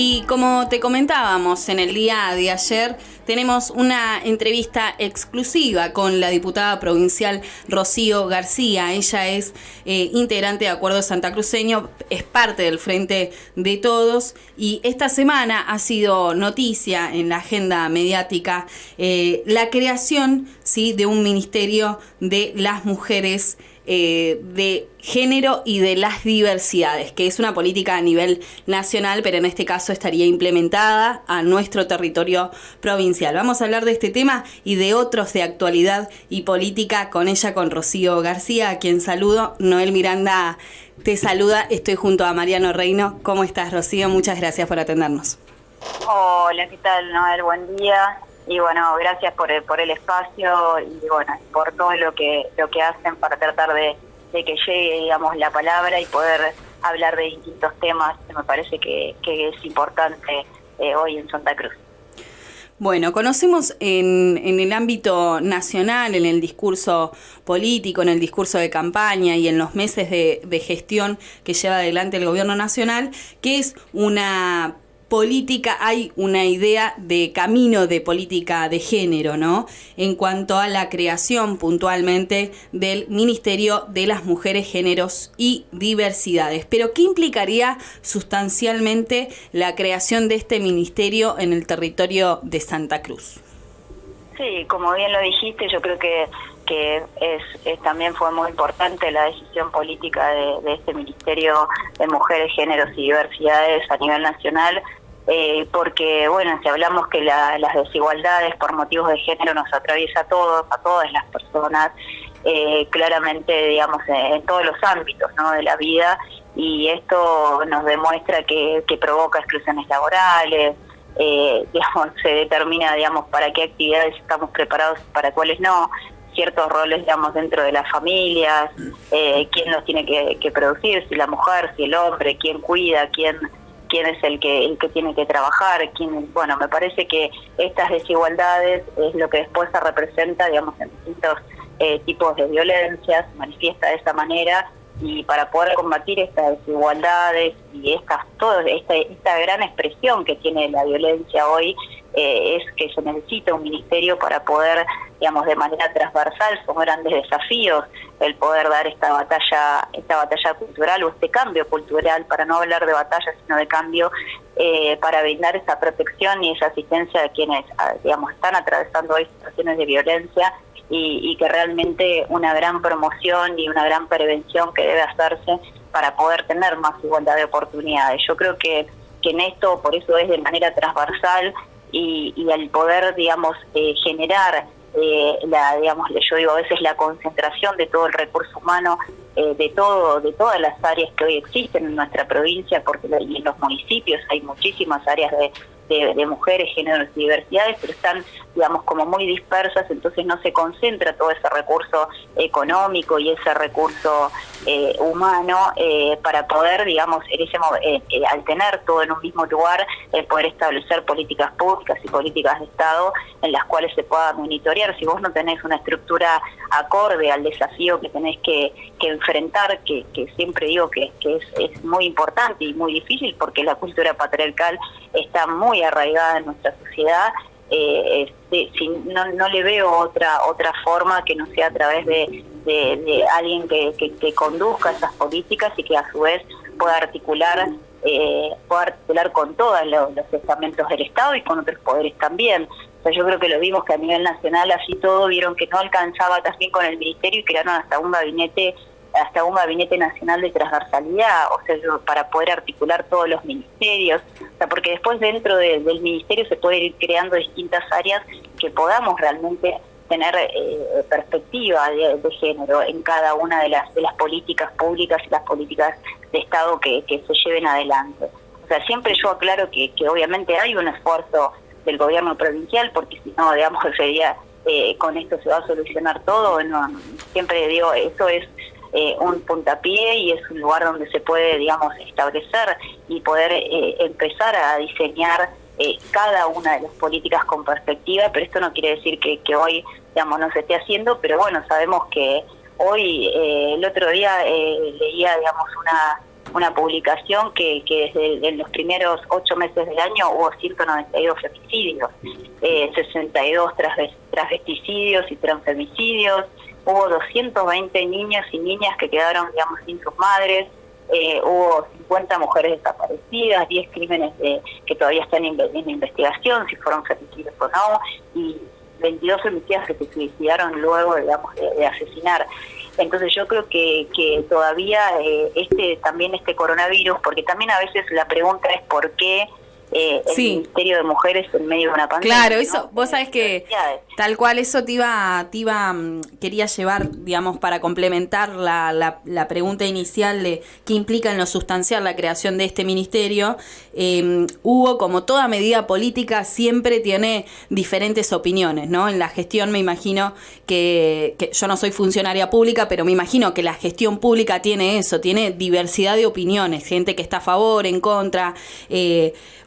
Y como te comentábamos en el día de ayer, tenemos una entrevista exclusiva con la diputada provincial Rocío García. Ella es integrante de Acuerdo Santacruceño, es parte del Frente de Todos y esta semana ha sido noticia en la agenda mediática la creación, ¿sí?, de un Ministerio de las Mujeres de Género y de las Diversidades, que es una política a nivel nacional, pero en este caso estaría implementada a nuestro territorio provincial. Vamos a hablar de este tema y de otros de actualidad y política con ella, con Rocío García, a quien saludo. Noel Miranda te saluda, estoy junto a Mariano Reino. ¿Cómo estás, Rocío? Muchas gracias por atendernos. Hola, ¿qué tal, Noel? Buen día. Y bueno, gracias por el espacio y bueno, por todo lo que hacen para tratar de que llegue, digamos, la palabra y poder hablar de distintos temas que me parece que es importante hoy en Santa Cruz. Bueno, conocemos en el ámbito nacional, en el discurso político, en el discurso de campaña y en los meses de gestión que lleva adelante el gobierno nacional, que es una política, hay una idea de camino de política de género, ¿no? En cuanto a la creación puntualmente del Ministerio de las Mujeres, Géneros y Diversidades. Pero, ¿qué implicaría sustancialmente la creación de este ministerio en el territorio de Santa Cruz? Sí, como bien lo dijiste, yo creo que también fue muy importante la decisión política de este Ministerio de Mujeres, Géneros y Diversidades a nivel nacional, porque, bueno, si hablamos que las desigualdades por motivos de género nos atraviesa a todos, a todas las personas, claramente, digamos, en todos los ámbitos, ¿no?, de la vida, y esto nos demuestra que provoca exclusiones laborales, digamos, se determina, digamos, para qué actividades estamos preparados y para cuáles no, ciertos roles, digamos, dentro de las familias, quién los tiene que producir, si la mujer, si el hombre, quién cuida, quién es el que tiene que trabajar, bueno, me parece que estas desigualdades es lo que después se representa, digamos, en distintos tipos de violencia, se manifiesta de esa manera, y para poder combatir estas desigualdades y esta gran expresión que tiene la violencia hoy, es que se necesita un ministerio para poder, digamos, de manera transversal, son grandes desafíos el poder dar esta batalla cultural o este cambio cultural, para no hablar de batalla sino de cambio, para brindar esa protección y esa asistencia de quienes, digamos, están atravesando hoy situaciones de violencia, y que realmente una gran promoción y una gran prevención que debe hacerse para poder tener más igualdad de oportunidades. Yo creo que en esto, por eso es de manera transversal, y al poder, digamos, generar digamos, yo digo a veces la concentración de todo el recurso humano, de todas las áreas que hoy existen en nuestra provincia, porque y en los municipios hay muchísimas áreas de mujeres, géneros y diversidades, pero están, digamos, como muy dispersas, entonces no se concentra todo ese recurso económico y ese recurso humano para poder, digamos, al tener todo en un mismo lugar, poder establecer políticas públicas y políticas de Estado en las cuales se pueda monitorear. Si vos no tenés una estructura acorde al desafío que tenés que enfrentar, que siempre digo que es muy importante y muy difícil, porque la cultura patriarcal está muy arraigada en nuestra sociedad, no le veo otra forma que no sea a través de alguien que conduzca esas políticas y que a su vez pueda articular con todos los estamentos del Estado y con otros poderes también. O sea, yo creo que lo vimos que a nivel nacional así todo vieron que no alcanzaba también con el ministerio y crearon hasta un gabinete nacional de transversalidad, o sea, para poder articular todos los ministerios, o sea, porque después dentro del ministerio se puede ir creando distintas áreas que podamos realmente tener perspectiva de género en cada una de las políticas públicas y las políticas de Estado que se lleven adelante. O sea, siempre yo aclaro que obviamente hay un esfuerzo del gobierno provincial, porque si no, digamos, sería con esto se va a solucionar todo. No, siempre digo, esto es un puntapié y es un lugar donde se puede, digamos, establecer y poder empezar a diseñar cada una de las políticas con perspectiva, pero esto no quiere decir que hoy, digamos, no se esté haciendo, pero bueno, sabemos que hoy, el otro día leía, digamos, una publicación que desde en los primeros 8 meses del año hubo 192 femicidios, 62 travesticidios y transfemicidios, hubo 220 niños y niñas que quedaron, digamos, sin sus madres, hubo 50 mujeres desaparecidas, 10 crímenes que todavía están en investigación, si fueron femicidios o no, y 22 femicidas que se suicidaron luego, digamos, de asesinar. Entonces yo creo que todavía también este coronavirus, porque también a veces la pregunta es por qué el Ministerio de Mujeres en medio de una pandemia. Claro, eso, ¿no? Vos sabés que tal cual eso quería llevar, digamos, para complementar la pregunta inicial de qué implica en lo sustancial la creación de este ministerio. Hubo, como toda medida política, siempre tiene diferentes opiniones, ¿no? En la gestión me imagino que yo no soy funcionaria pública, pero me imagino que la gestión pública tiene eso, tiene diversidad de opiniones, gente que está a favor, en contra,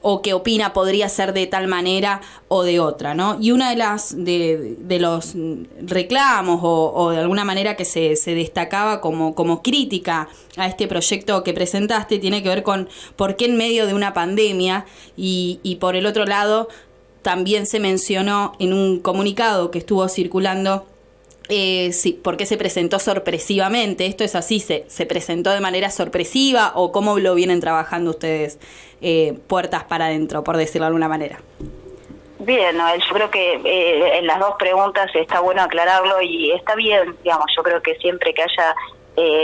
o que opina podría ser de tal manera o de otra, ¿no? Y una de los reclamos o de alguna manera que se destacaba como crítica a este proyecto que presentaste tiene que ver con por qué en medio de una pandemia y por el otro lado también se mencionó en un comunicado que estuvo circulando por qué se presentó sorpresivamente. ¿Esto es así? ¿Se presentó de manera sorpresiva o cómo lo vienen trabajando ustedes puertas para adentro, por decirlo de alguna manera? Bien, Noel, yo creo que en las dos preguntas está bueno aclararlo y está bien, digamos, yo creo que siempre que haya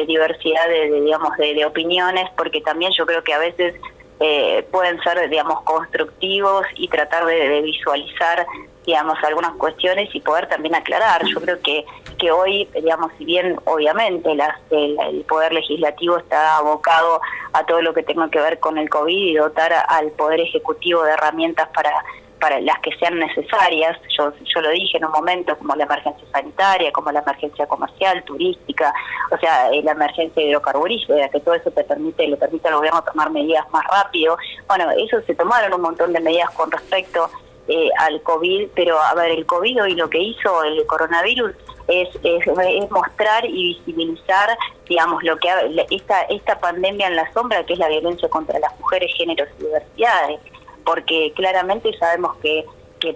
diversidad de opiniones, porque también yo creo que a veces pueden ser, digamos, constructivos y tratar de visualizar, digamos, algunas cuestiones y poder también aclarar. Yo creo que hoy, digamos, si bien obviamente el Poder Legislativo está abocado a todo lo que tenga que ver con el COVID y dotar al Poder Ejecutivo de herramientas para las que sean necesarias, yo lo dije en un momento, como la emergencia sanitaria, como la emergencia comercial, turística, o sea, la emergencia hidrocarburífera, que todo eso le permite al gobierno tomar medidas más rápido. Bueno, eso se tomaron un montón de medidas con respecto al COVID, pero a ver, el COVID hoy lo que hizo el coronavirus es mostrar y visibilizar, digamos, lo que esta pandemia en la sombra, que es la violencia contra las mujeres, géneros y diversidades, porque claramente sabemos que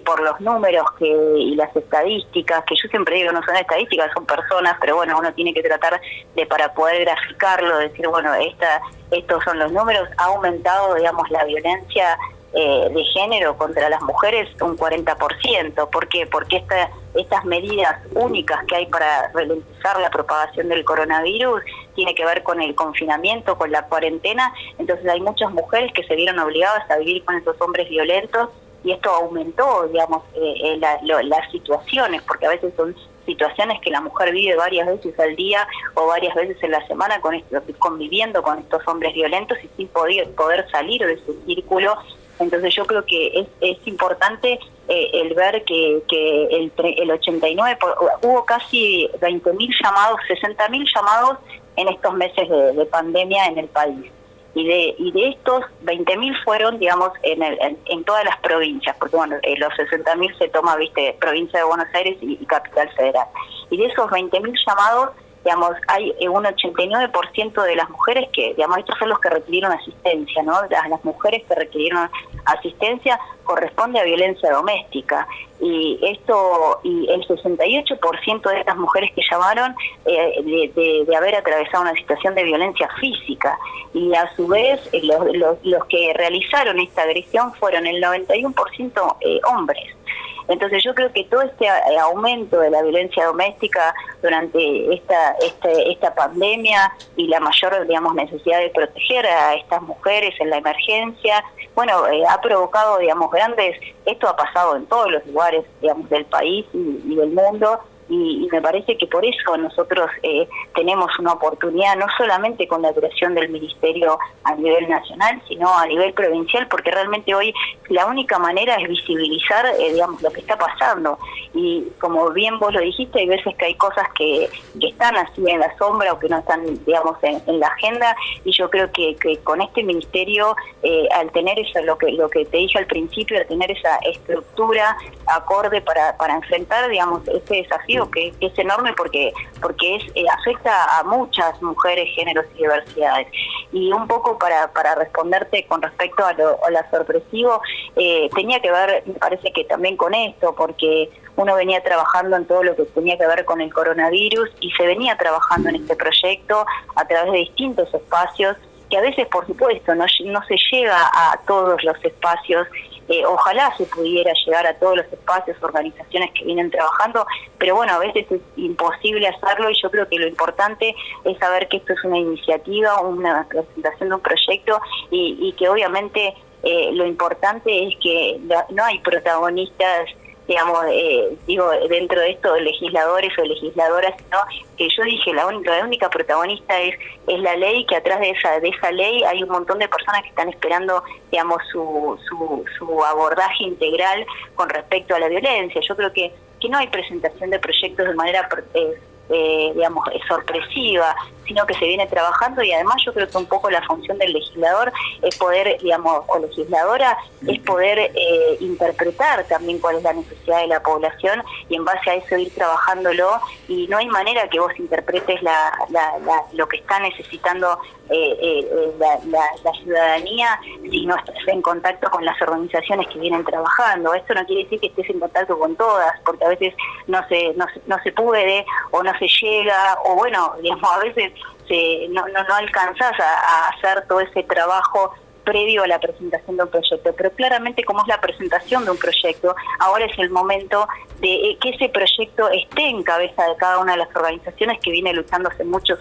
por los números y las estadísticas, que yo siempre digo no son estadísticas, son personas, pero bueno, uno tiene que tratar para poder graficarlo, decir, bueno, estos son los números, ha aumentado, digamos, la violencia de género contra las mujeres un 40%. ¿Por qué? Porque estas medidas únicas que hay para ralentizar la propagación del coronavirus tiene que ver con el confinamiento, con la cuarentena. Entonces hay muchas mujeres que se vieron obligadas a vivir con esos hombres violentos y esto aumentó, digamos, las situaciones, porque a veces son situaciones que la mujer vive varias veces al día o varias veces en la semana conviviendo con estos hombres violentos y sin poder salir de ese círculo. Entonces yo creo que es importante el ver que el 89, hubo casi 20.000 llamados, 60.000 llamados en estos meses de pandemia en el país. Y de estos 20.000 fueron, digamos, en todas las provincias, porque bueno, los 60.000 se toma, viste, provincia de Buenos Aires y Capital Federal. Y de esos 20.000 llamados, digamos, hay un 89% de las mujeres que, digamos, estos son los que requirieron asistencia, ¿no? Las mujeres que requirieron asistencia corresponde a violencia doméstica. Y el 68% de estas mujeres que llamaron de haber atravesado una situación de violencia física. Y a su vez, los que realizaron esta agresión fueron el 91% hombres. Entonces yo creo que todo este aumento de la violencia doméstica durante esta pandemia y la mayor, digamos, necesidad de proteger a estas mujeres en la emergencia, bueno, ha provocado, digamos, esto ha pasado en todos los lugares, digamos, del país y del mundo. Y me parece que por eso nosotros tenemos una oportunidad, no solamente con la creación del ministerio a nivel nacional, sino a nivel provincial, porque realmente hoy la única manera es visibilizar, digamos, lo que está pasando. Y como bien vos lo dijiste, hay veces que hay cosas que están así en la sombra o que no están, digamos, en la agenda, y yo creo que con este ministerio, al tener eso, lo que te dije al principio, al tener esa estructura acorde para enfrentar, digamos, este desafío sorpresivo, que es enorme porque afecta a muchas mujeres, géneros y diversidades. Y un poco para responderte con respecto a lo sorpresivo, tenía que ver, me parece que también con esto, porque uno venía trabajando en todo lo que tenía que ver con el coronavirus y se venía trabajando en este proyecto a través de distintos espacios, que a veces, por supuesto, no se llega a todos los espacios. Ojalá se pudiera llegar a todos los espacios, organizaciones que vienen trabajando, pero bueno, a veces es imposible hacerlo, y yo creo que lo importante es saber que esto es una iniciativa, una presentación de un proyecto, y que obviamente lo importante es que no hay protagonistas, digamos, dentro de esto, legisladores o legisladoras, sino que yo dije, la única protagonista es la ley, que atrás de esa ley hay un montón de personas que están esperando, digamos, su abordaje integral con respecto a la violencia. Yo creo que no hay presentación de proyectos de manera digamos, sorpresiva, sino que se viene trabajando, y además yo creo que un poco la función del legislador es poder, digamos, o legisladora, es poder interpretar también cuál es la necesidad de la población, y en base a eso ir trabajándolo, y no hay manera que vos interpretes lo que está necesitando la ciudadanía si no estás en contacto con las organizaciones que vienen trabajando. Esto no quiere decir que estés en contacto con todas, porque a veces no se puede, o no se llega, o bueno, digamos, a veces no alcanzás a hacer todo ese trabajo previo a la presentación de un proyecto, pero claramente, como es la presentación de un proyecto, ahora es el momento de que ese proyecto esté en cabeza de cada una de las organizaciones que viene luchando hace muchos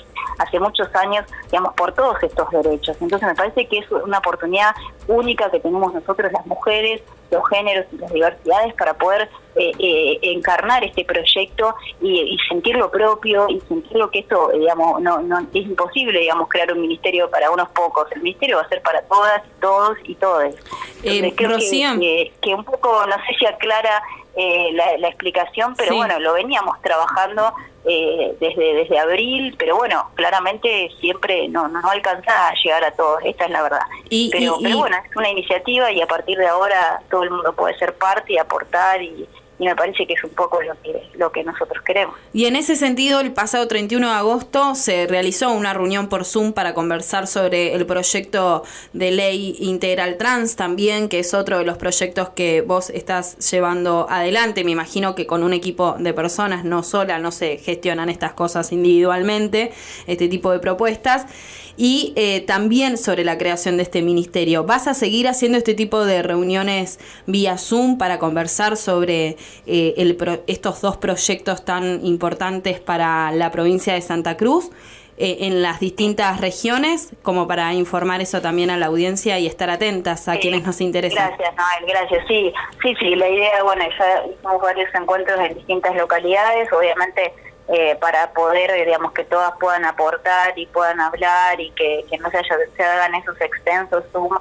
años, digamos, por todos estos derechos. Entonces me parece que es una oportunidad única que tenemos nosotros, las mujeres, los géneros y las diversidades, para poder encarnar este proyecto y sentirlo propio, y sentirlo que esto, digamos, no es imposible, digamos, crear un ministerio para unos pocos. El ministerio va a ser para todas, todos y todes. Creo que un poco, no sé si aclara la explicación, pero sí. Bueno, lo veníamos trabajando desde abril, pero bueno, claramente siempre no alcanza a llegar a todos, esta es la verdad. Pero bueno, es una iniciativa, y a partir de ahora todo el mundo puede ser parte y aportar, y me parece que es un poco lo que nosotros queremos. Y en ese sentido, el pasado 31 de agosto se realizó una reunión por Zoom para conversar sobre el proyecto de ley integral trans también, que es otro de los proyectos que vos estás llevando adelante. Me imagino que con un equipo de personas, no sola, no se gestionan estas cosas individualmente, este tipo de propuestas. Y también sobre la creación de este ministerio. ¿Vas a seguir haciendo este tipo de reuniones vía Zoom para conversar sobre estos dos proyectos tan importantes para la provincia de Santa Cruz en las distintas regiones, como para informar eso también a la audiencia y estar atentas a quienes nos interesan? Gracias, Noel, gracias. Sí, la idea, bueno, ya hicimos varios encuentros en distintas localidades, obviamente para poder, digamos, que todas puedan aportar y puedan hablar, y que no se hagan esos extensos Zoom,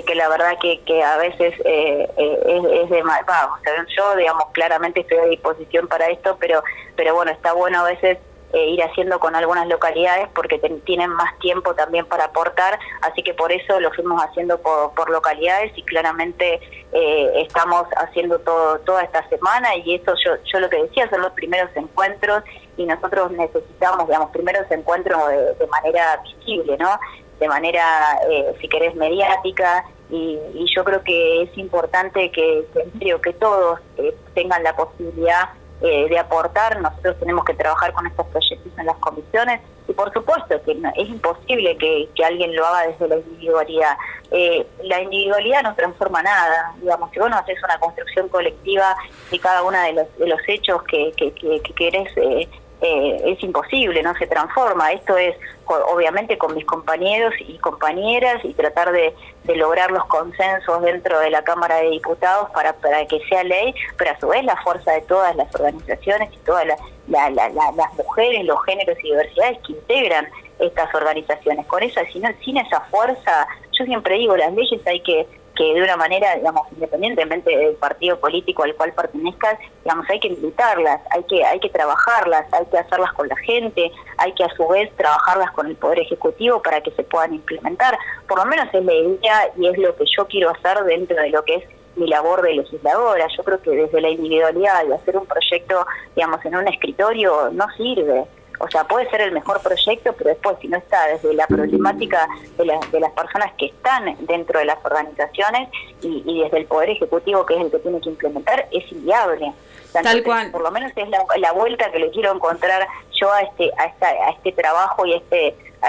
que la verdad que a veces es de mal pago. O sea, yo, digamos, claramente estoy a disposición para esto, pero bueno, está bueno a veces ir haciendo con algunas localidades, porque tienen más tiempo también para aportar, así que por eso lo fuimos haciendo por localidades, y claramente estamos haciendo toda esta semana, y eso yo lo que decía, son los primeros encuentros, y nosotros necesitamos, digamos, primeros encuentros de manera visible, ¿no? De manera, si querés, mediática, y yo creo que es importante que en serio, que todos tengan la posibilidad de aportar. Nosotros tenemos que trabajar con estos proyectos en las comisiones, y por supuesto que es imposible que alguien lo haga desde la individualidad. La individualidad no transforma nada, digamos, si vos no haces una construcción colectiva de cada uno de los hechos que querés, es imposible, no se transforma. Esto es obviamente con mis compañeros y compañeras, y tratar de lograr los consensos dentro de la Cámara de Diputados para que sea ley, pero a su vez la fuerza de todas las organizaciones y todas las mujeres, los géneros y diversidades que integran estas organizaciones. Con esa, sin esa fuerza, yo siempre digo, las leyes hay que de una manera, digamos, independientemente del partido político al cual pertenezcas, digamos, hay que militarlas, hay que trabajarlas, hay que hacerlas con la gente, hay que a su vez trabajarlas con el Poder Ejecutivo para que se puedan implementar. Por lo menos es la idea, y es lo que yo quiero hacer dentro de lo que es mi labor de legisladora. Yo creo que desde la individualidad y hacer un proyecto, digamos, en un escritorio no sirve. O sea, puede ser el mejor proyecto, pero después si no está desde la problemática de las personas que están dentro de las organizaciones y desde el Poder Ejecutivo, que es el que tiene que implementar, es inviable. Tal cual. Por lo menos es la vuelta que le quiero encontrar yo a este trabajo y a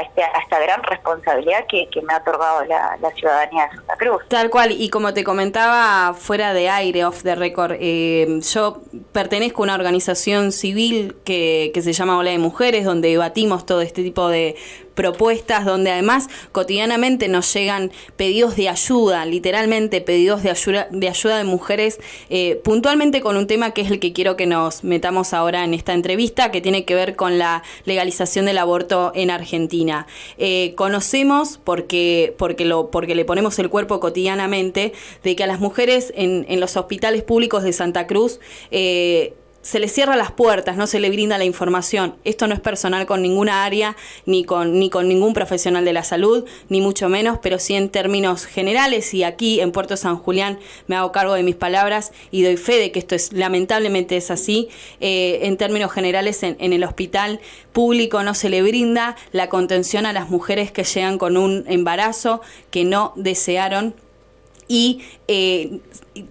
esta gran responsabilidad que me ha otorgado la ciudadanía de Santa Cruz. Tal cual, y como te comentaba fuera de aire, off the record, yo pertenezco a una organización civil que se llama Ola de Mujeres, donde debatimos todo este tipo de propuestas, donde además cotidianamente nos llegan pedidos de ayuda, literalmente pedidos de ayuda de mujeres, puntualmente con un tema que es el que quiero que nos metamos ahora en esta entrevista, que tiene que ver con la legalización del aborto en Argentina. Conocemos, porque le ponemos el cuerpo cotidianamente, de que a las mujeres en los hospitales públicos de Santa Cruz se les cierra las puertas, no se le brinda la información. Esto no es personal con ninguna área, ni con ningún profesional de la salud, ni mucho menos, pero sí en términos generales, y aquí en Puerto San Julián me hago cargo de mis palabras y doy fe de que esto lamentablemente es así. En términos generales, en el hospital público no se le brinda la contención a las mujeres que llegan con un embarazo que no desearon, y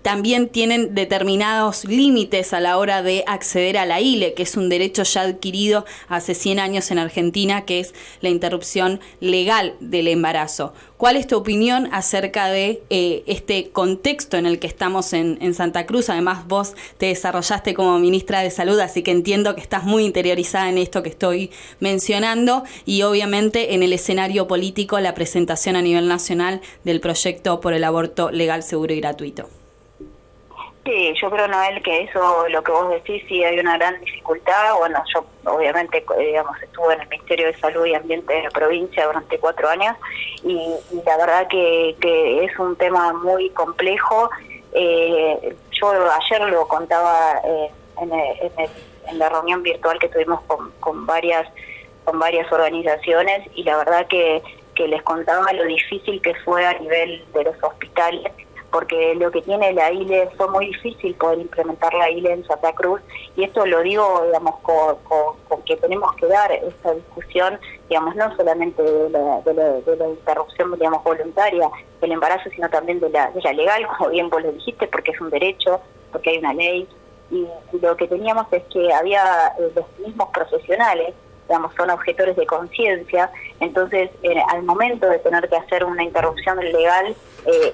también tienen determinados límites a la hora de acceder a la ILE, que es un derecho ya adquirido hace 100 años en Argentina, que es la interrupción legal del embarazo. ¿Cuál es tu opinión acerca de este contexto en el que estamos en Santa Cruz? Además, vos te desarrollaste como ministra de Salud, así que entiendo que estás muy interiorizada en esto que estoy mencionando, y obviamente en el escenario político, la presentación a nivel nacional del proyecto por el aborto legal, seguro y gratuito. Sí, yo creo, Noel, que eso, lo que vos decís, sí hay una gran dificultad. Bueno, yo obviamente, digamos, estuve en el Ministerio de Salud y Ambiente de la provincia durante 4 años y la verdad que es un tema muy complejo. Yo ayer lo contaba en la reunión virtual que tuvimos con varias organizaciones, y la verdad que les contaba lo difícil que fue a nivel de los hospitales, porque lo que tiene la ILE fue muy difícil poder implementar la ILE en Santa Cruz, y esto lo digo, digamos, con que tenemos que dar esta discusión, digamos, no solamente de la interrupción, digamos, voluntaria del embarazo, sino también de la legal, como bien vos lo dijiste, porque es un derecho, porque hay una ley, y lo que teníamos es que había los mismos profesionales, digamos, son objetores de conciencia. Entonces al momento de tener que hacer una interrupción legal,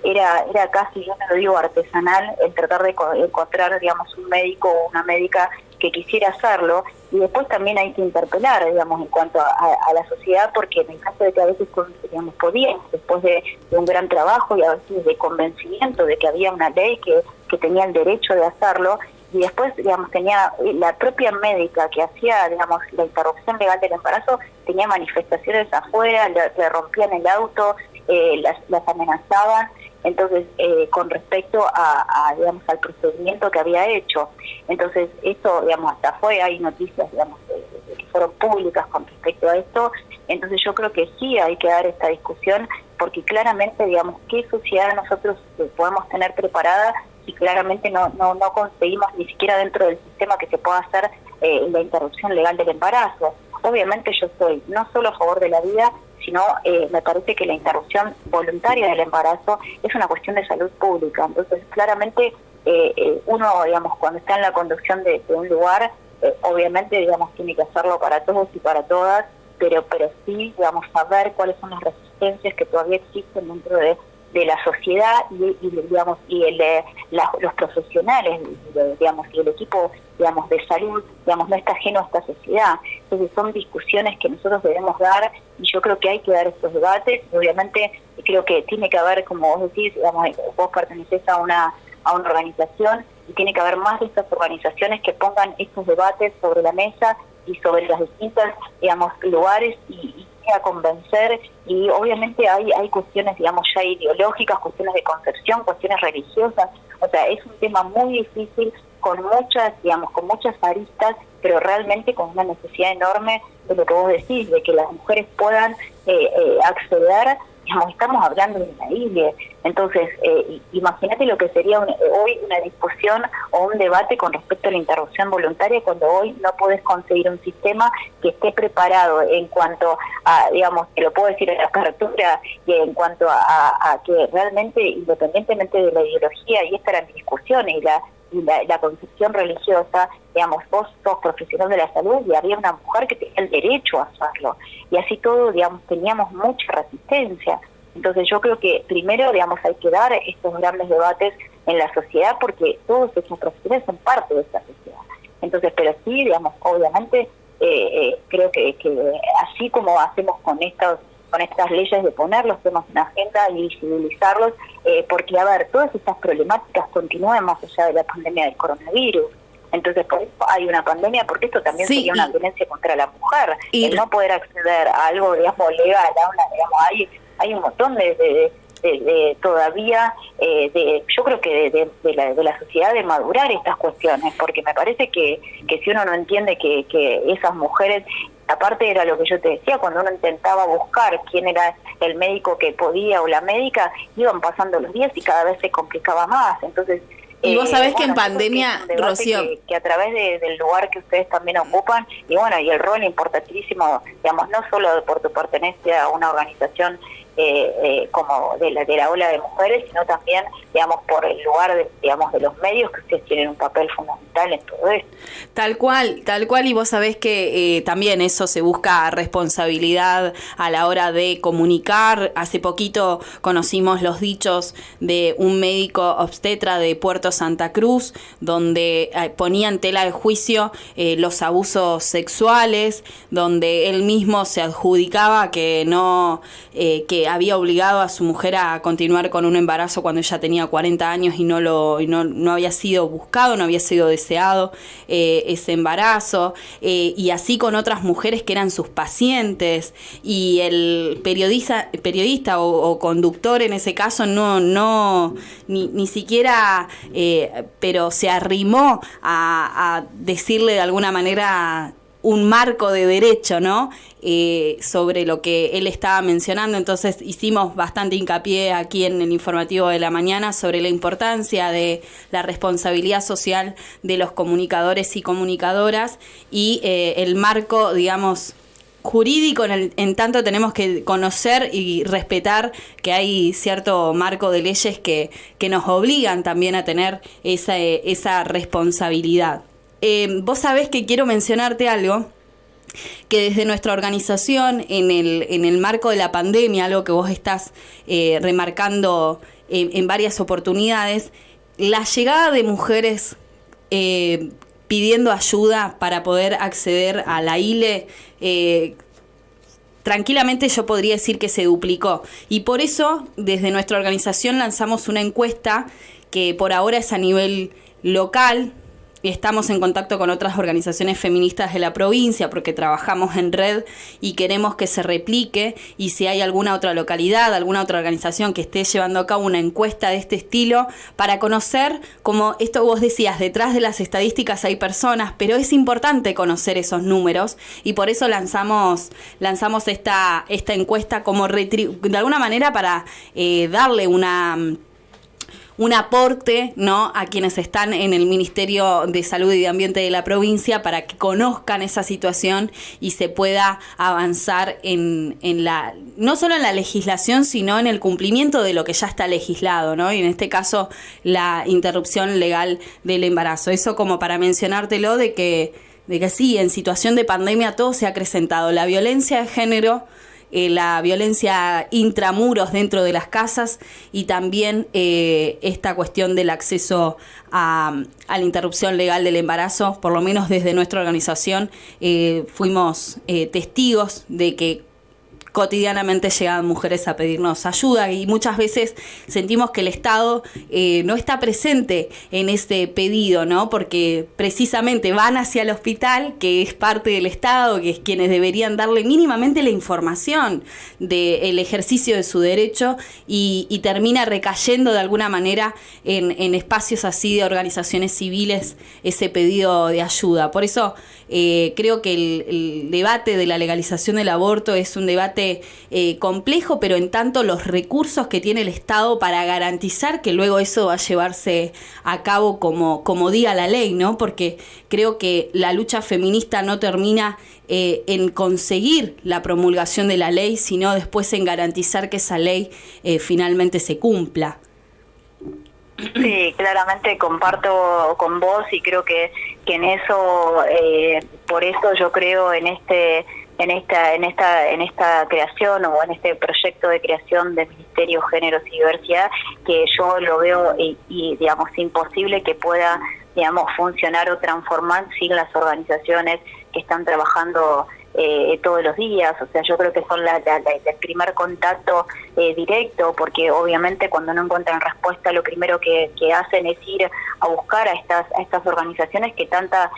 era casi, yo te lo digo, artesanal el tratar de encontrar, digamos, un médico o una médica que quisiera hacerlo, y después también hay que interpelar, digamos, en cuanto a la sociedad, porque en el caso de que a veces, digamos, podíamos, después de un gran trabajo y a veces de convencimiento de que había una ley que tenía el derecho de hacerlo, y después, digamos, tenía la propia médica que hacía, digamos, la interrupción legal del embarazo, tenía manifestaciones afuera, le rompían el auto, las amenazaban. Entonces, con respecto digamos, al procedimiento que había hecho. Entonces, esto, digamos, hasta hay noticias, digamos, que fueron públicas con respecto a esto. Entonces, yo creo que sí hay que dar esta discusión, porque claramente, digamos, ¿qué sociedad nosotros podemos tener preparada si claramente no conseguimos ni siquiera dentro del sistema que se pueda hacer la interrupción legal del embarazo? Obviamente yo estoy no solo a favor de la vida, sino me parece que la interrupción voluntaria del embarazo es una cuestión de salud pública. Entonces, claramente uno, digamos, cuando está en la conducción de un lugar, obviamente, digamos, tiene que hacerlo para todos y para todas, pero sí, digamos, saber cuáles son las resistencias que todavía existen dentro de la sociedad digamos, los profesionales, digamos, y el equipo, digamos, de salud, digamos, no está ajeno a esta sociedad. Entonces son discusiones que nosotros debemos dar, y yo creo que hay que dar estos debates. Obviamente creo que tiene que haber, como vos decís, digamos, vos pertenecés a una organización, y tiene que haber más de estas organizaciones que pongan estos debates sobre la mesa y sobre las distintas, digamos, lugares y a convencer. Y obviamente hay cuestiones, digamos, ya ideológicas, cuestiones de concepción, cuestiones religiosas. O sea, es un tema muy difícil, con muchas aristas, pero realmente con una necesidad enorme de lo que vos decís, de que las mujeres puedan acceder digamos, estamos hablando de una isla. Entonces, imagínate lo que sería hoy una discusión o un debate con respecto a la interrupción voluntaria, cuando hoy no puedes conseguir un sistema que esté preparado en cuanto a, digamos, te lo puedo decir, a la apertura, y en cuanto a que realmente, independientemente de la ideología, y esta era mi discusión, y la concepción religiosa, digamos, vos sos profesional de la salud y había una mujer que tenía el derecho a hacerlo. Y así todo, digamos, teníamos mucha resistencia. Entonces yo creo que primero, digamos, hay que dar estos grandes debates en la sociedad, porque todos estos profesionales son parte de esta sociedad. Entonces, pero sí, digamos, obviamente, creo que así como hacemos con estas leyes de ponerlos, tenemos una agenda y visibilizarlos, porque, a ver, todas estas problemáticas continúan más allá de la pandemia del coronavirus. Entonces, por eso hay una pandemia, porque esto también sería una violencia contra la mujer, el no poder acceder a algo, digamos, legal, digamos, hay un montón de todavía, yo creo que de la sociedad, de madurar estas cuestiones, porque me parece que si uno no entiende que esas mujeres, aparte era lo que yo te decía, cuando uno intentaba buscar quién era el médico que podía o la médica, iban pasando los días y cada vez se complicaba más. Entonces, y vos sabés que en pandemia, que Rocío, que a través del lugar que ustedes también ocupan, y bueno, y el rol importantísimo, digamos, no solo por tu pertenencia a una organización como de la ola de mujeres, sino también, digamos, por el lugar de los medios, que ustedes tienen un papel fundamental en todo esto. Tal cual, y vos sabés que también eso se busca responsabilidad a la hora de comunicar. Hace poquito conocimos los dichos de un médico obstetra de Puerto Santa Cruz, donde ponía en tela de juicio los abusos sexuales, donde él mismo se adjudicaba que que había obligado a su mujer a continuar con un embarazo cuando ella tenía 40 años y no había sido buscado, no había sido deseado ese embarazo, y así con otras mujeres que eran sus pacientes, y el periodista o conductor en ese caso ni siquiera pero se arrimó a decirle de alguna manera un marco de derecho, ¿no? Sobre lo que él estaba mencionando. Entonces hicimos bastante hincapié aquí en el informativo de la mañana sobre la importancia de la responsabilidad social de los comunicadores y comunicadoras, y el marco, digamos, jurídico, en tanto tenemos que conocer y respetar que hay cierto marco de leyes que nos obligan también a tener esa responsabilidad. Vos sabés que quiero mencionarte algo, que desde nuestra organización, en el marco de la pandemia, algo que vos estás remarcando en varias oportunidades, la llegada de mujeres pidiendo ayuda para poder acceder a la ILE, tranquilamente yo podría decir que se duplicó. Y por eso, desde nuestra organización lanzamos una encuesta que por ahora es a nivel local. Estamos en contacto con otras organizaciones feministas de la provincia porque trabajamos en red y queremos que se replique, y si hay alguna otra localidad, alguna otra organización que esté llevando a cabo una encuesta de este estilo, para conocer, como esto vos decías, detrás de las estadísticas hay personas, pero es importante conocer esos números, y por eso lanzamos esta encuesta como de alguna manera para darle un aporte, ¿no?, a quienes están en el Ministerio de Salud y de Ambiente de la provincia, para que conozcan esa situación y se pueda avanzar no solo en la legislación, sino en el cumplimiento de lo que ya está legislado, ¿no? Y en este caso, la interrupción legal del embarazo. Eso como para mencionártelo de que sí, en situación de pandemia todo se ha acrecentado. La violencia de género, la violencia intramuros dentro de las casas, y también esta cuestión del acceso a la interrupción legal del embarazo. Por lo menos desde nuestra organización fuimos testigos de que cotidianamente llegan mujeres a pedirnos ayuda, y muchas veces sentimos que el Estado no está presente en este pedido, ¿no? Porque precisamente van hacia el hospital, que es parte del Estado, que es quienes deberían darle mínimamente la información del ejercicio de su derecho, y termina recayendo de alguna manera en espacios así de organizaciones civiles ese pedido de ayuda. Por eso creo que el debate de la legalización del aborto es un debate debate complejo, pero en tanto los recursos que tiene el Estado para garantizar que luego eso va a llevarse a cabo como diga la ley, ¿no? Porque creo que la lucha feminista no termina en conseguir la promulgación de la ley, sino después en garantizar que esa ley finalmente se cumpla. Sí, claramente comparto con vos y creo que en eso, por eso yo creo en esta creación o en este proyecto de creación del Ministerio Géneros y Diversidad, que yo lo veo y digamos imposible que pueda, digamos, funcionar o transformar sin las organizaciones que están trabajando todos los días. O sea, yo creo que son el primer contacto directo, porque obviamente cuando no encuentran respuesta, lo primero que hacen es ir a buscar a estas organizaciones que tanta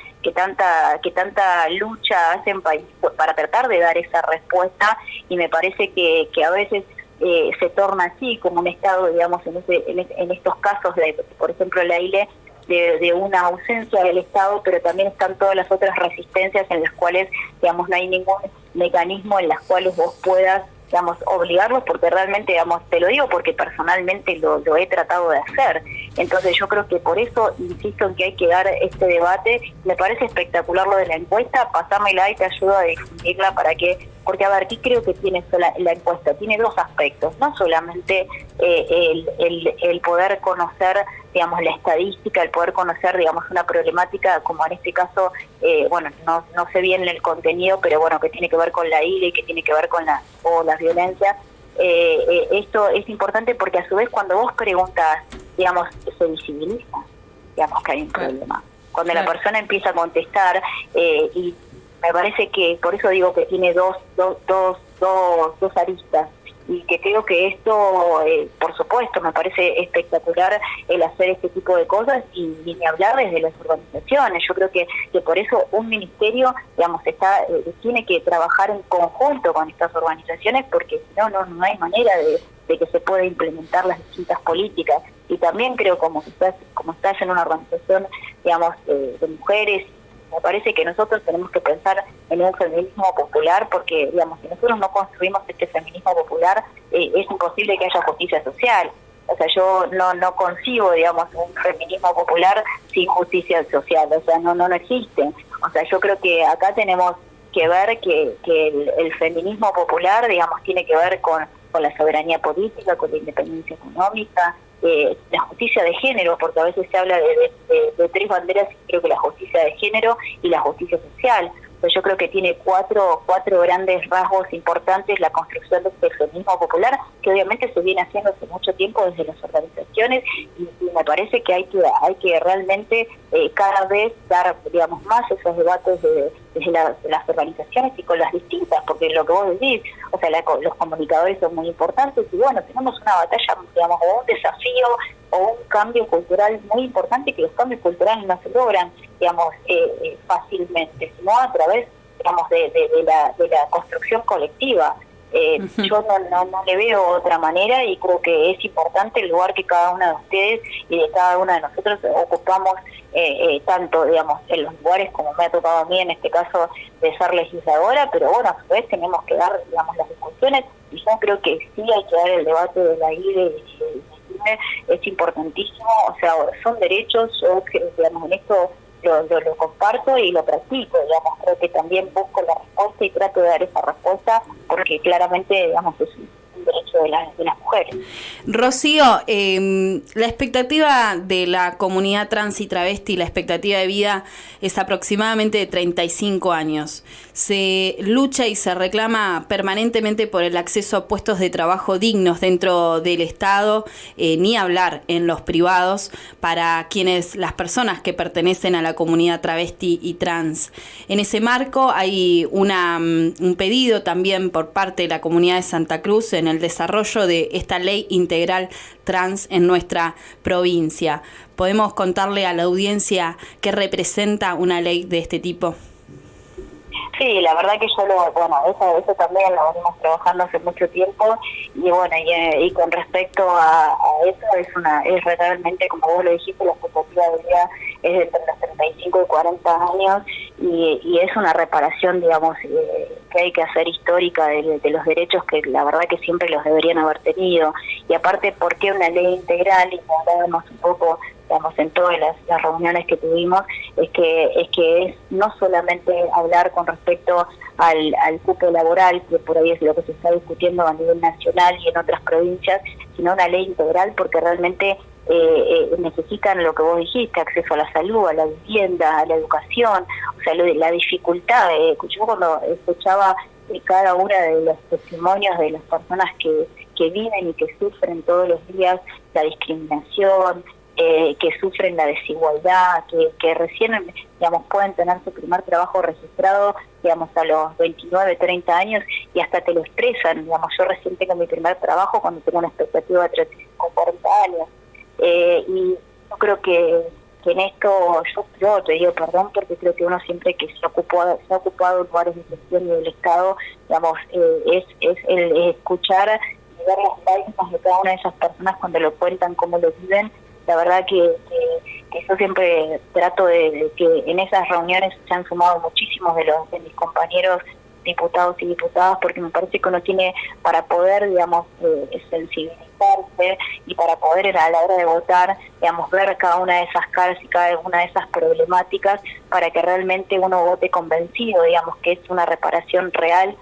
lucha hacen para tratar de dar esa respuesta, y me parece que a veces se torna así como un estado, digamos, en estos casos de, por ejemplo, la ILE, de una ausencia del Estado, pero también están todas las otras resistencias en las cuales, digamos, no hay ningún mecanismo en las cuales vos puedas, digamos, obligarlos, porque realmente, digamos, te lo digo porque personalmente lo he tratado de hacer. Entonces yo creo que por eso insisto en que hay que dar este debate. Me parece espectacular lo de la encuesta, pasámela y te ayudo a difundirla porque a ver, ¿qué creo que tiene la encuesta? Tiene dos aspectos, no solamente el poder conocer, digamos, la estadística, el poder conocer, digamos, una problemática, como en este caso, bueno, no sé bien el contenido, pero bueno, que tiene que ver con la ILE, que tiene que ver con las violencias. Esto es importante porque a su vez cuando vos preguntas, digamos, se visibiliza, digamos, que hay un problema. Cuando la persona empieza a contestar, y me parece que, por eso digo que tiene dos aristas, y que creo que esto, por supuesto, me parece espectacular el hacer este tipo de cosas, y ni hablar desde las organizaciones. Yo creo que por eso un ministerio, digamos, tiene que trabajar en conjunto con estas organizaciones, porque si no hay manera de que se pueda implementar las distintas políticas. Y también creo, como estás en una organización, digamos, de mujeres, me parece que nosotros tenemos que pensar en un feminismo popular, porque, digamos, si nosotros no construimos este feminismo popular, es imposible que haya justicia social. O sea, yo no concibo, digamos, un feminismo popular sin justicia social. O sea, no existe. O sea, yo creo que acá tenemos que ver que el feminismo popular, digamos, tiene que ver con la soberanía política, con la independencia económica, la justicia de género, porque a veces se habla de tres banderas, y creo que la justicia de género y la justicia social. Yo creo que tiene cuatro grandes rasgos importantes la construcción de este feminismo popular, que obviamente se viene haciendo hace mucho tiempo desde las organizaciones, y me parece que hay que realmente cada vez dar, digamos, más esos debates desde las organizaciones y con las distintas, porque lo que vos decís, o sea, los comunicadores son muy importantes, y bueno, tenemos una batalla, digamos, o un desafío o un cambio cultural muy importante, que los cambios culturales no se logran, digamos, fácilmente, sino a través, digamos, de la construcción colectiva. Yo no le veo otra manera, y creo que es importante el lugar que cada una de ustedes y de cada una de nosotros ocupamos, tanto, digamos, en los lugares como me ha tocado a mí en este caso de ser legisladora, pero bueno, a su vez tenemos que dar, digamos, las discusiones, y yo creo que sí hay que dar el debate de la ILE, es importantísimo. O sea, son derechos, yo, digamos, en esto lo comparto y lo practico, digamos, creo que también busco la respuesta y trato de dar esa respuesta, porque claramente, digamos, es un derecho de las mujeres. Rocío, la expectativa de la comunidad trans y travesti, la expectativa de vida es aproximadamente de 35 años. Se lucha y se reclama permanentemente por el acceso a puestos de trabajo dignos dentro del Estado, ni hablar en los privados, para las personas que pertenecen a la comunidad travesti y trans. En ese marco hay un pedido también por parte de la comunidad de Santa Cruz en el desarrollo de esta ley integral trans en nuestra provincia. ¿Podemos contarle a la audiencia qué representa una ley de este tipo? Sí, la verdad que yo eso también lo venimos trabajando hace mucho tiempo y bueno, y con respecto a eso es realmente, como vos lo dijiste, la expectativa de vida es de entre los 35 y 40 años y es una reparación, digamos, que hay que hacer histórica de los derechos que la verdad que siempre los deberían haber tenido. Y aparte, ¿por qué una ley integral? Y hablábamos un poco, digamos, en todas las reuniones que tuvimos, es que no solamente hablar con respecto al cupo laboral, que por ahí es lo que se está discutiendo a nivel nacional y en otras provincias, sino una ley integral, porque realmente necesitan lo que vos dijiste, acceso a la salud, a la vivienda, a la educación, o sea, la dificultad. Yo cuando escuchaba cada uno de los testimonios de las personas que viven y que sufren todos los días la discriminación, que sufren la desigualdad, que recién, digamos, pueden tener su primer trabajo registrado, digamos, a los 29, 30 años y hasta te lo expresan. Digamos, yo recién tengo mi primer trabajo cuando tengo una expectativa de 35, 40 años. Y yo creo que en esto, yo te digo perdón, porque creo que uno siempre que se ha ocupado en lugares de gestión y del Estado, digamos, es el escuchar y ver las lágrimas de cada una de esas personas cuando lo cuentan, cómo lo viven. La verdad que yo siempre trato de que en esas reuniones se han sumado muchísimos de mis compañeros diputados y diputadas, porque me parece que uno tiene, para poder, digamos, sensibilizarse y para poder a la hora de votar, digamos, ver cada una de esas caras y cada una de esas problemáticas para que realmente uno vote convencido, digamos, que es una reparación real,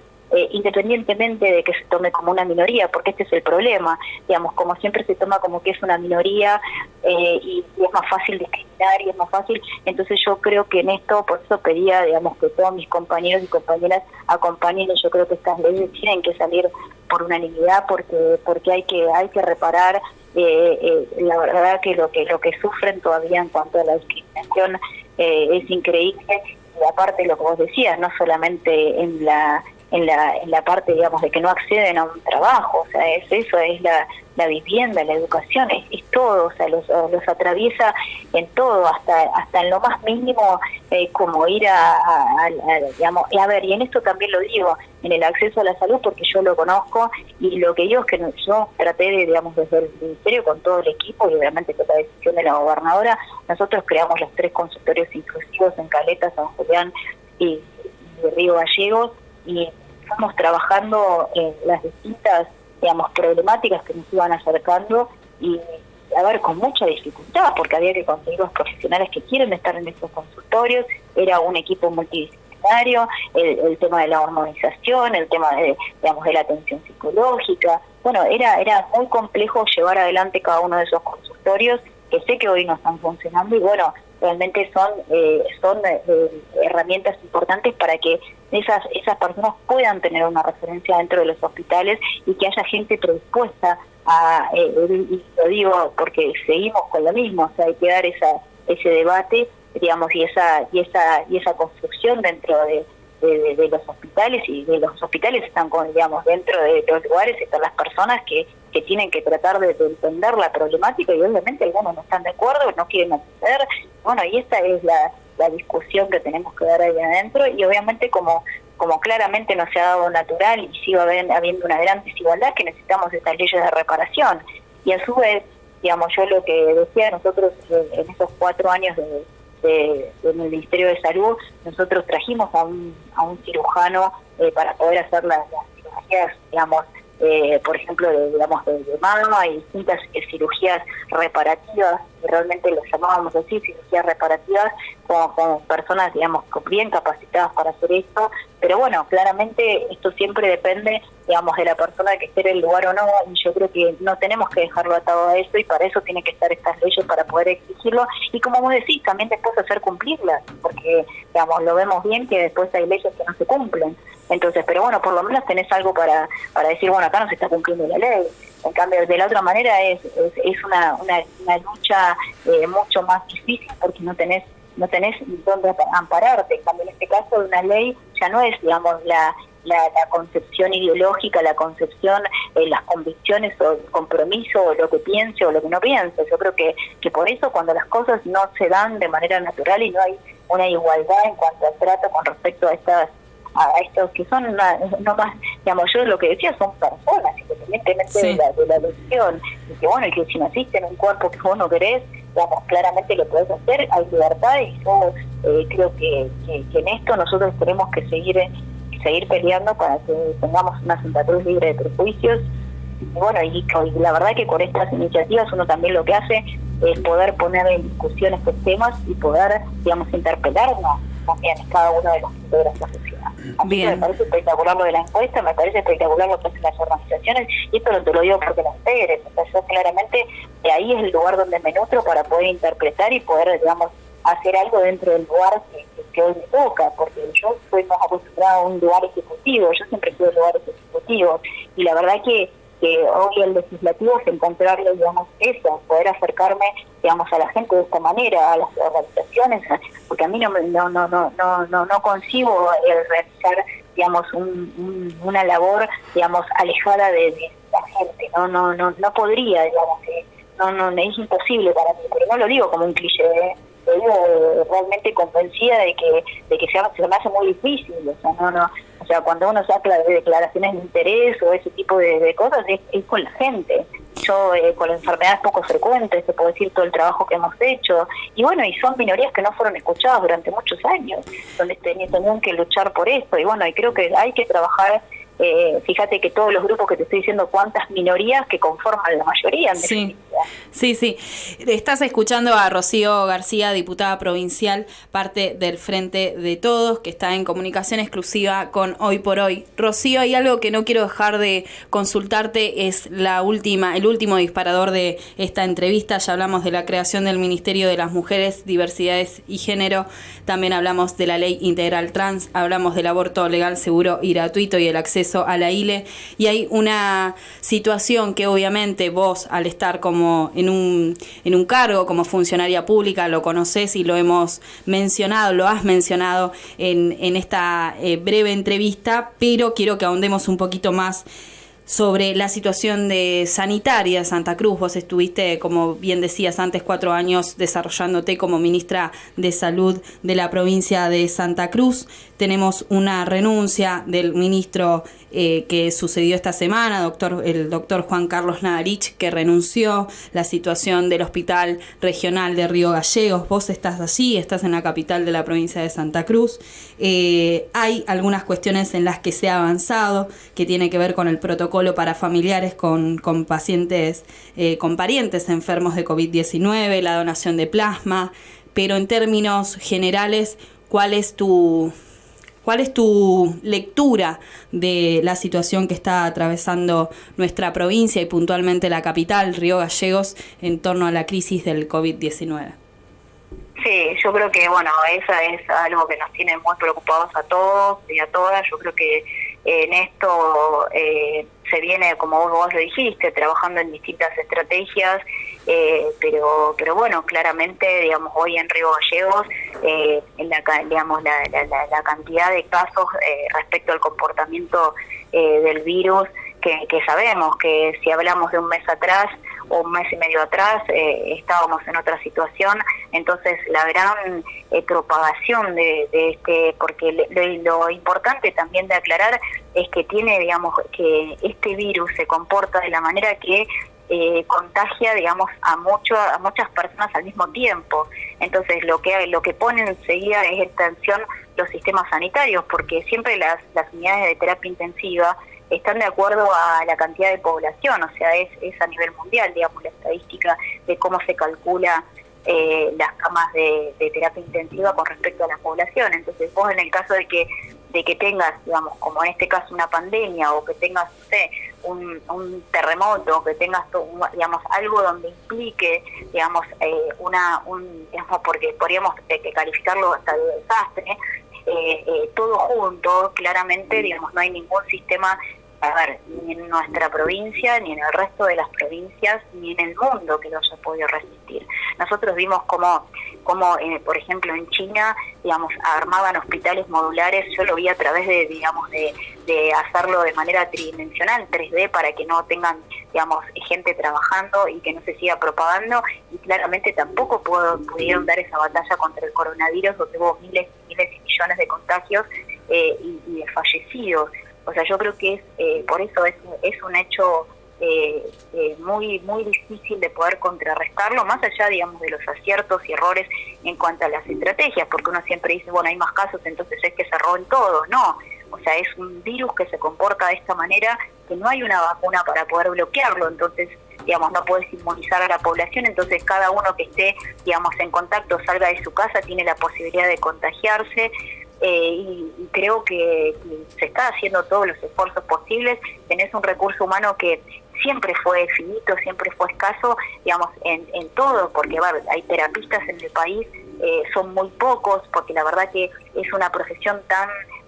independientemente de que se tome como una minoría, porque este es el problema, digamos, como siempre se toma como que es una minoría y es más fácil discriminar y es más fácil. Entonces yo creo que en esto, por eso pedía, digamos, que todos mis compañeros y compañeras acompañen, y yo creo que estas leyes tienen que salir por unanimidad, porque hay que reparar la verdad que lo que sufren todavía en cuanto a la discriminación es increíble. Y aparte lo que vos decías, no solamente en la parte, digamos, de que no acceden a un trabajo, o sea, es la vivienda, la educación, es todo, o sea, los atraviesa en todo, hasta en lo más mínimo, como ir digamos, y a ver, y en esto también lo digo, en el acceso a la salud, porque yo lo conozco, y lo que yo traté de, digamos, desde el Ministerio con todo el equipo, y obviamente con la decisión de la gobernadora, nosotros creamos los 3 consultorios inclusivos en Caleta, San Julián y Río Gallegos, y fuimos trabajando en las distintas, digamos, problemáticas que nos iban acercando y, a ver, con mucha dificultad, porque había que conseguir los profesionales que quieren estar en estos consultorios, era un equipo multidisciplinario, el tema de la hormonización, el tema de la atención psicológica, bueno, era muy complejo llevar adelante cada uno de esos consultorios, que sé que hoy no están funcionando y bueno, realmente son herramientas importantes para que esas personas puedan tener una referencia dentro de los hospitales y que haya gente predispuesta y lo digo porque seguimos con lo mismo, o sea, hay que dar ese debate, digamos, y esa construcción dentro de los hospitales, y de los hospitales están digamos, dentro de los lugares están las personas que tienen que tratar de entender la problemática, y obviamente algunos no están de acuerdo, no quieren atender, bueno, y esta es la discusión que tenemos que dar ahí adentro, y obviamente como claramente no se ha dado natural y sigue habiendo una gran desigualdad, que necesitamos estas leyes de reparación. Y a su vez, digamos, yo lo que decía, nosotros en esos 4 años en el Ministerio de Salud, nosotros trajimos a un cirujano para poder hacer las cirugías, digamos, por ejemplo, de mama y distintas cirugías reparativas, y realmente lo llamábamos así, cirugías reparativas, con personas, digamos, bien capacitadas para hacer esto, pero bueno, claramente esto siempre depende, digamos, de la persona que esté en el lugar o no, y yo creo que no tenemos que dejarlo atado a eso, y para eso tienen que estar estas leyes para poder exigirlo, y como vos decís, también después hacer cumplirlas, porque, digamos, lo vemos bien que después hay leyes que no se cumplen. Entonces, pero bueno, por lo menos tenés algo para decir, bueno, acá no se está cumpliendo la ley. En cambio, de la otra manera es una lucha mucho más difícil, porque no tenés dónde ampararte. En cambio, en este caso, una ley ya no es, digamos, la concepción ideológica, la concepción, las convicciones o el compromiso, o lo que piense o lo que no piense. Yo creo que por eso, cuando las cosas no se dan de manera natural y no hay una igualdad en cuanto al trato con respecto a a estos que son no más, digamos, yo lo que decía son personas, independientemente sí. de la elección, y que bueno, y que si naciste en un cuerpo que vos no querés, digamos, claramente lo podés hacer, hay libertad, y yo creo que en esto nosotros tenemos que seguir peleando para que tengamos una Santa Cruz libre de prejuicios. Y bueno, y la verdad que con estas iniciativas uno también lo que hace es poder poner en discusión estos temas y poder, digamos, interpelarnos también en cada uno de los sectores de la sociedad. Así que me parece espectacular lo de la encuesta, me parece espectacular lo que hacen las organizaciones, y esto no te lo digo porque las integres, yo claramente de ahí es el lugar donde me nutro para poder interpretar y poder, digamos, hacer algo dentro del lugar que hoy me toca, porque yo soy más acostumbrada a un lugar ejecutivo, yo siempre fui en lugares ejecutivos, y la verdad que hoy el legislativo es encontrarle, digamos, eso, poder acercarme, digamos, a la gente de esta manera, a las organizaciones, porque a mí no concibo el realizar, digamos, una labor, digamos, alejada de la gente, no podría, digamos, es imposible para mí, pero no lo digo como un cliché, lo digo realmente convencida de que se me hace muy difícil, o sea, cuando uno saca declaraciones de interés o ese tipo de cosas, es con la gente. Yo, con enfermedades poco frecuentes, te puedo decir todo el trabajo que hemos hecho, y bueno, y son minorías que no fueron escuchadas durante muchos años, donde tenían que luchar por esto, y bueno, y creo que hay que trabajar. Fíjate que todos los grupos que te estoy diciendo, cuántas minorías que conforman la mayoría. Sí. Estás escuchando a Rocío García, diputada provincial, parte del Frente de Todos, que está en comunicación exclusiva con Hoy por Hoy. Rocío, hay algo que no quiero dejar de consultarte, es el último disparador de esta entrevista. Ya hablamos de la creación del Ministerio de las Mujeres, Diversidades y Género, también hablamos de la Ley Integral Trans, hablamos del aborto legal, seguro y gratuito y el acceso a la ILE, y hay una situación que obviamente vos, al estar como en un cargo como funcionaria pública, lo conocés y lo has mencionado en esta breve entrevista, pero quiero que ahondemos un poquito más sobre la situación sanitaria de Santa Cruz. Vos estuviste, como bien decías antes, 4 años desarrollándote como ministra de Salud de la provincia de Santa Cruz. Tenemos una renuncia del ministro que sucedió esta semana, el doctor Juan Carlos Nadarich, que renunció. La situación del Hospital Regional de Río Gallegos. Vos estás allí, estás en la capital de la provincia de Santa Cruz. Hay algunas cuestiones en las que se ha avanzado, que tiene que ver con el protocolo para familiares con pacientes, con parientes enfermos de COVID-19, la donación de plasma, pero en términos generales, ¿cuál es tu lectura de la situación que está atravesando nuestra provincia y puntualmente la capital, Río Gallegos, en torno a la crisis del COVID-19? Sí, yo creo que, bueno, esa es algo que nos tiene muy preocupados a todos y a todas. Yo creo que en esto se viene, como vos lo dijiste, trabajando en distintas estrategias, pero bueno, claramente, digamos, hoy en Río Gallegos, la cantidad de casos respecto al comportamiento del virus, que sabemos que si hablamos de un mes atrás o un mes y medio atrás, estábamos en otra situación. Entonces la gran propagación de este, porque lo importante también de aclarar es que que este virus se comporta de la manera que contagia, digamos, a muchas personas al mismo tiempo. Entonces lo que pone enseguida es en tensión los sistemas sanitarios, porque siempre las unidades de terapia intensiva están de acuerdo a la cantidad de población, o sea, es a nivel mundial, digamos, la estadística de cómo se calcula las camas de terapia intensiva con respecto a la población. Entonces vos, en el caso de que tengas, digamos, como en este caso una pandemia, o que tengas, no sé, un terremoto, o que tengas digamos, algo donde implique, digamos, digamos, porque podríamos calificarlo hasta de desastre, todo junto, claramente, digamos, no hay ningún sistema, ni en nuestra provincia, ni en el resto de las provincias, ni en el mundo que lo haya podido resistir. Nosotros vimos cómo por ejemplo, en China, digamos, armaban hospitales modulares. Yo lo vi a través de hacerlo de manera tridimensional, 3D, para que no tengan, digamos, gente trabajando y que no se siga propagando, y claramente tampoco pudieron dar esa batalla contra el coronavirus, donde hubo miles y miles y millones de contagios y de fallecidos. O sea, yo creo que por eso es un hecho muy muy difícil de poder contrarrestarlo, más allá, digamos, de los aciertos y errores en cuanto a las estrategias, porque uno siempre dice, bueno, hay más casos, entonces es que cerró en todo. No, o sea, es un virus que se comporta de esta manera, que no hay una vacuna para poder bloquearlo, entonces, digamos, no puedes inmunizar a la población, entonces cada uno que esté, digamos, en contacto, salga de su casa, tiene la posibilidad de contagiarse. Y creo que se está haciendo todos los esfuerzos posibles. Tenés un recurso humano que siempre fue finito, siempre fue escaso, digamos, en todo, porque hay terapistas en el país, son muy pocos, porque la verdad que es una profesión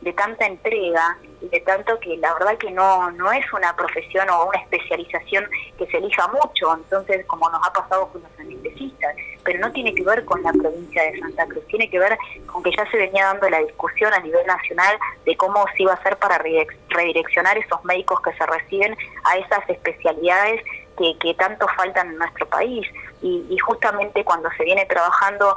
de tanta entrega y de tanto que la verdad que no es una profesión o una especialización que se elija mucho, entonces, como nos ha pasado con los anestesistas, pero no tiene que ver con la provincia de Santa Cruz, tiene que ver con que ya se venía dando la discusión a nivel nacional de cómo se iba a hacer para redireccionar esos médicos que se reciben a esas especialidades que tanto faltan en nuestro país, y justamente cuando se viene trabajando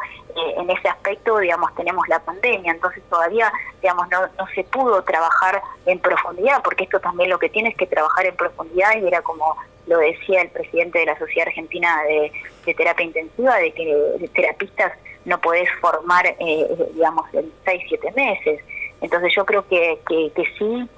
en ese aspecto, digamos, tenemos la pandemia, entonces todavía, digamos, no se pudo trabajar en profundidad, porque esto también lo que tiene es que trabajar en profundidad, y era como lo decía el presidente de la Sociedad Argentina de Terapia Intensiva, de que de terapistas no podés formar, digamos, en 6-7 meses. Entonces yo creo que sí,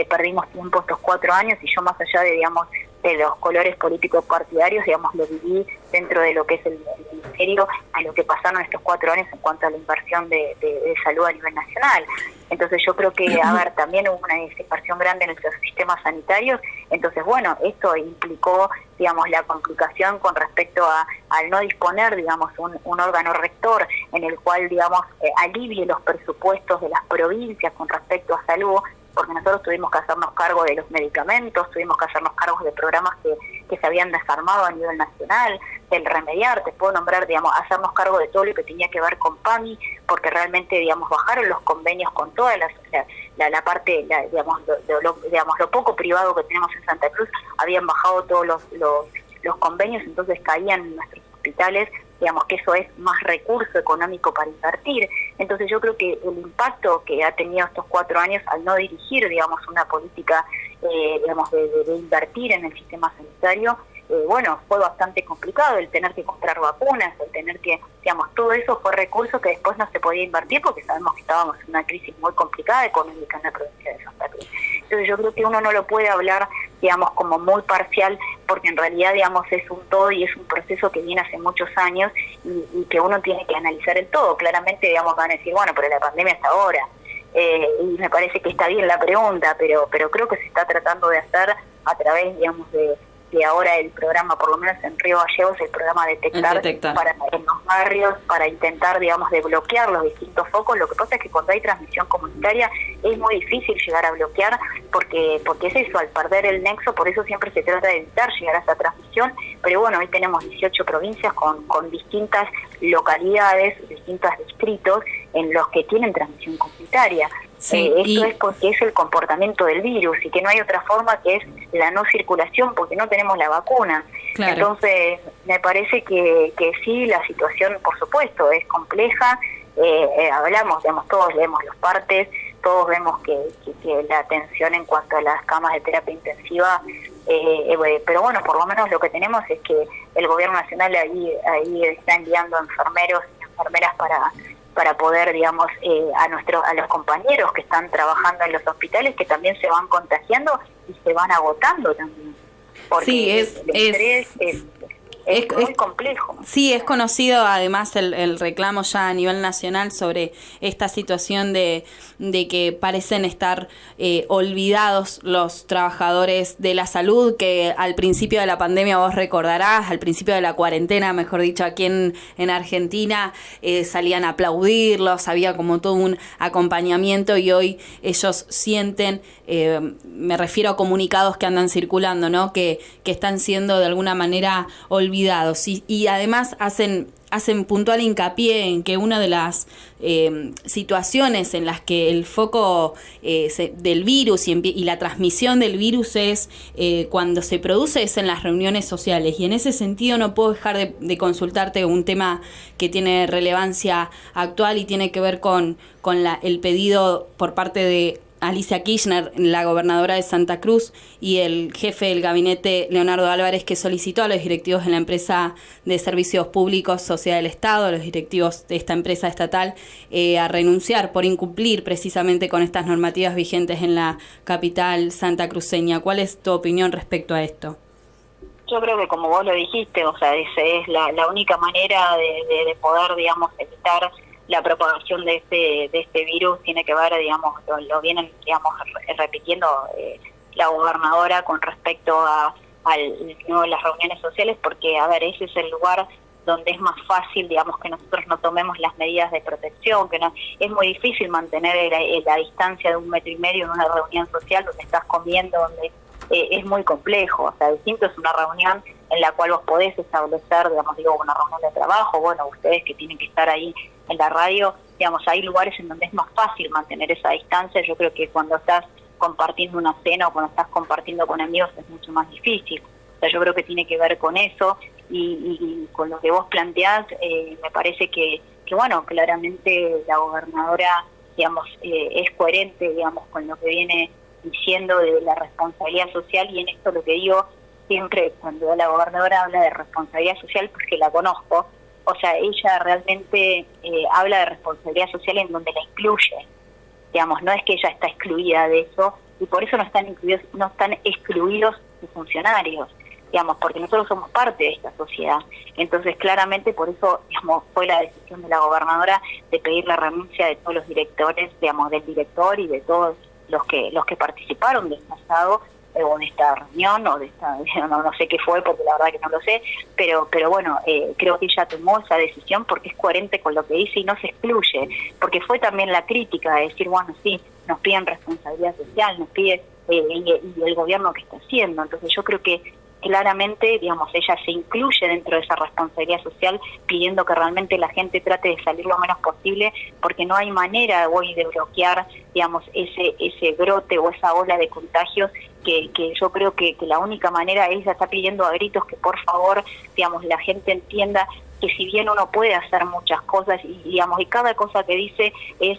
perdimos tiempo estos 4 años, y yo, más allá de, digamos, de los colores políticos partidarios, digamos, lo viví dentro de lo que es el ministerio, a lo que pasaron estos 4 años en cuanto a la inversión de salud a nivel nacional. Entonces yo creo que, también hubo una desinversión grande en nuestros sistemas sanitarios, entonces, bueno, esto implicó, digamos, la complicación con respecto al no disponer, digamos, un órgano rector en el cual, digamos, alivie los presupuestos de las provincias con respecto a salud, porque nosotros tuvimos que hacernos cargo de los medicamentos, tuvimos que hacernos cargo de programas que se habían desarmado a nivel nacional, del remediar, te puedo nombrar, digamos, hacernos cargo de todo lo que tenía que ver con PAMI, porque realmente, digamos, bajaron los convenios con toda la parte, digamos, lo poco privado que tenemos en Santa Cruz, habían bajado todos los convenios, entonces caían en nuestros hospitales, digamos, que eso es más recurso económico para invertir. Entonces yo creo que el impacto que ha tenido estos 4 años al no dirigir, digamos, una política, digamos, de invertir en el sistema sanitario, bueno, fue bastante complicado el tener que comprar vacunas, el tener que, digamos, todo eso fue recurso que después no se podía invertir porque sabemos que estábamos en una crisis muy complicada económica en la provincia de Santa Cruz. Entonces yo creo que uno no lo puede hablar, digamos, como muy parcial, porque en realidad, digamos, es un todo y es un proceso que viene hace muchos años y que uno tiene que analizar el todo. Claramente, digamos, van a decir, bueno, pero la pandemia hasta ahora. Y me parece que está bien la pregunta, pero creo que se está tratando de hacer a través, digamos, de ahora el programa, por lo menos en Río Gallegos, el programa Detectar. Para en los barrios, para intentar, digamos, de bloquear los distintos focos. Lo que pasa es que cuando hay transmisión comunitaria es muy difícil llegar a bloquear, porque es eso, al perder el nexo, por eso siempre se trata de evitar llegar a esa transmisión, pero bueno, hoy tenemos 18 provincias con distintas localidades, distintos distritos en los que tienen transmisión comunitaria. Sí, esto es porque es el comportamiento del virus y que no hay otra forma que es la no circulación porque no tenemos la vacuna. Claro. Entonces, me parece que sí, la situación, por supuesto, es compleja. Hablamos, digamos, todos leemos los partes, todos vemos que la atención en cuanto a las camas de terapia intensiva, pero bueno, por lo menos lo que tenemos es que el gobierno nacional ahí está enviando enfermeros y enfermeras para poder, digamos, a los compañeros que están trabajando en los hospitales, que también se van contagiando y se van agotando también. Porque sí, el estrés es muy complejo. Sí, es conocido además el reclamo ya a nivel nacional sobre esta situación de que parecen estar olvidados los trabajadores de la salud, que al principio de la pandemia, vos recordarás, al principio de la cuarentena, mejor dicho, aquí en Argentina, salían a aplaudirlos, había como todo un acompañamiento, y hoy ellos sienten, me refiero a comunicados que andan circulando, ¿no? Que están siendo de alguna manera olvidados olvidados y además hacen puntual hincapié en que una de las situaciones en las que el foco del virus y la transmisión del virus es cuando se produce es en las reuniones sociales, y en ese sentido no puedo dejar de consultarte un tema que tiene relevancia actual y tiene que ver con el pedido por parte de Alicia Kirchner, la gobernadora de Santa Cruz, y el jefe del gabinete, Leonardo Álvarez, que solicitó a los directivos de la empresa de servicios públicos Sociedad del Estado, a los directivos de esta empresa estatal, a renunciar por incumplir precisamente con estas normativas vigentes en la capital santacruceña. ¿Cuál es tu opinión respecto a esto? Yo creo que, como vos lo dijiste, o sea, esa es la única manera de poder, digamos, evitar la propagación de este virus. Tiene que ver, digamos, lo vienen, digamos, repitiendo la gobernadora con respecto a las reuniones sociales, porque, a ver, ese es el lugar donde es más fácil, digamos, que nosotros no tomemos las medidas de protección, que no es muy difícil mantener la distancia de 1,5 metros en una reunión social donde estás comiendo, donde es muy complejo. O sea, distinto es una reunión en la cual vos podés establecer, digamos, una reunión de trabajo. Bueno, ustedes que tienen que estar ahí en la radio, digamos, hay lugares en donde es más fácil mantener esa distancia. Yo creo que cuando estás compartiendo una cena o cuando estás compartiendo con amigos es mucho más difícil. O sea, yo creo que tiene que ver con eso, y con lo que vos planteás, me parece que bueno, claramente la gobernadora, digamos, es coherente, digamos, con lo que viene diciendo de la responsabilidad social. Y en esto lo que digo siempre cuando la gobernadora habla de responsabilidad social, porque la conozco, o sea, ella realmente habla de responsabilidad social en donde la incluye, digamos, no es que ella está excluida de eso, y por eso no están excluidos sus funcionarios, digamos, porque nosotros somos parte de esta sociedad. Entonces, claramente, por eso, digamos, fue la decisión de la gobernadora de pedir la renuncia de todos los directores, digamos, del director y de todos los que participaron del pasado, o de esta reunión, o de esta, no sé qué fue, porque la verdad que no lo sé, pero bueno, creo que ella tomó esa decisión porque es coherente con lo que dice y no se excluye, porque fue también la crítica de decir, bueno, sí, nos piden responsabilidad social, nos pide y el gobierno que está haciendo. Entonces yo creo que claramente, digamos, ella se incluye dentro de esa responsabilidad social, pidiendo que realmente la gente trate de salir lo menos posible, porque no hay manera hoy de bloquear, digamos, ese brote o esa ola de contagios, que yo creo que la única manera, ella está pidiendo a gritos que por favor, digamos, la gente entienda que si bien uno puede hacer muchas cosas y cada cosa que dice es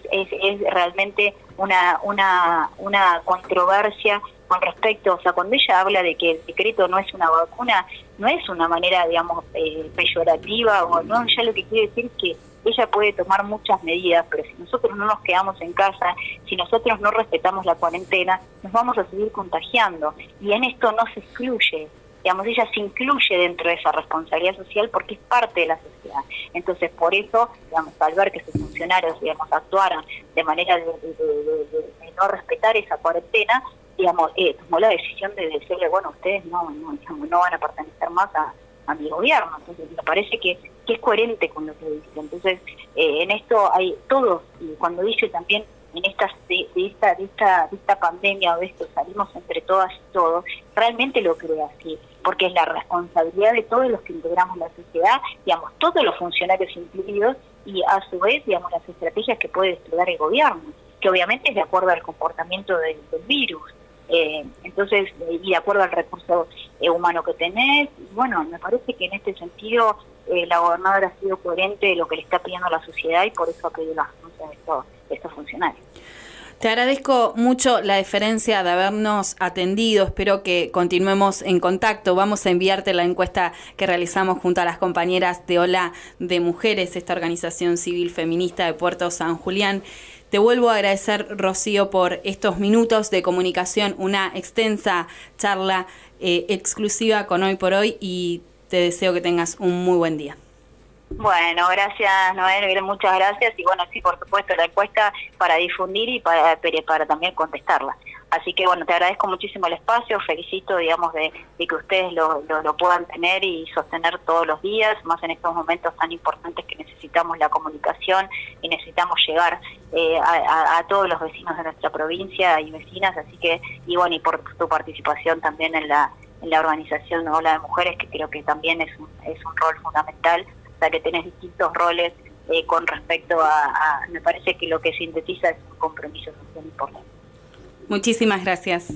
realmente una controversia con respecto, o sea, cuando ella habla de que el decreto no es una vacuna, no es una manera, digamos, peyorativa, o no, ella lo que quiere decir es que ella puede tomar muchas medidas, pero si nosotros no nos quedamos en casa, si nosotros no respetamos la cuarentena, nos vamos a seguir contagiando, y en esto no se excluye. Digamos, ella se incluye dentro de esa responsabilidad social porque es parte de la sociedad. Entonces, por eso, digamos, al ver que sus funcionarios, digamos, actuaron de manera de no respetar esa cuarentena, digamos, tomó la decisión de decirle, bueno, ustedes no van a pertenecer más a mi gobierno. Entonces, me parece que es coherente con lo que dice. Entonces, en esto hay todos, y cuando dice también en esta pandemia o de esto salimos entre todas y todos, realmente lo creo así, porque es la responsabilidad de todos los que integramos la sociedad, digamos, todos los funcionarios incluidos, y a su vez, digamos, las estrategias que puede desplegar el gobierno, que obviamente es de acuerdo al comportamiento del virus. Entonces, y de acuerdo al recurso humano que tenés, bueno, me parece que en este sentido la gobernadora ha sido coherente de lo que le está pidiendo a la sociedad, y por eso ha pedido la renuncia de estos funcionarios. Te agradezco mucho la deferencia de habernos atendido. Espero que continuemos en contacto. Vamos a enviarte la encuesta que realizamos junto a las compañeras de Ola de Mujeres, esta organización civil feminista de Puerto San Julián. Te vuelvo a agradecer, Rocío, por estos minutos de comunicación, una extensa charla exclusiva con Hoy por Hoy, y te deseo que tengas un muy buen día. Bueno, gracias, Noel, muchas gracias. Y bueno, sí, por supuesto, la encuesta para difundir y para también contestarla. Así que bueno, te agradezco muchísimo el espacio, felicito, digamos, de que ustedes lo puedan tener y sostener todos los días, más en estos momentos tan importantes que necesitamos la comunicación y necesitamos llegar a todos los vecinos de nuestra provincia y vecinas. Así que, y bueno, y por tu participación también en la organización Ola de Mujeres, que creo que también es un rol fundamental. O sea, que tenés distintos roles con respecto me parece que lo que sintetiza es un compromiso social importante. Muchísimas gracias.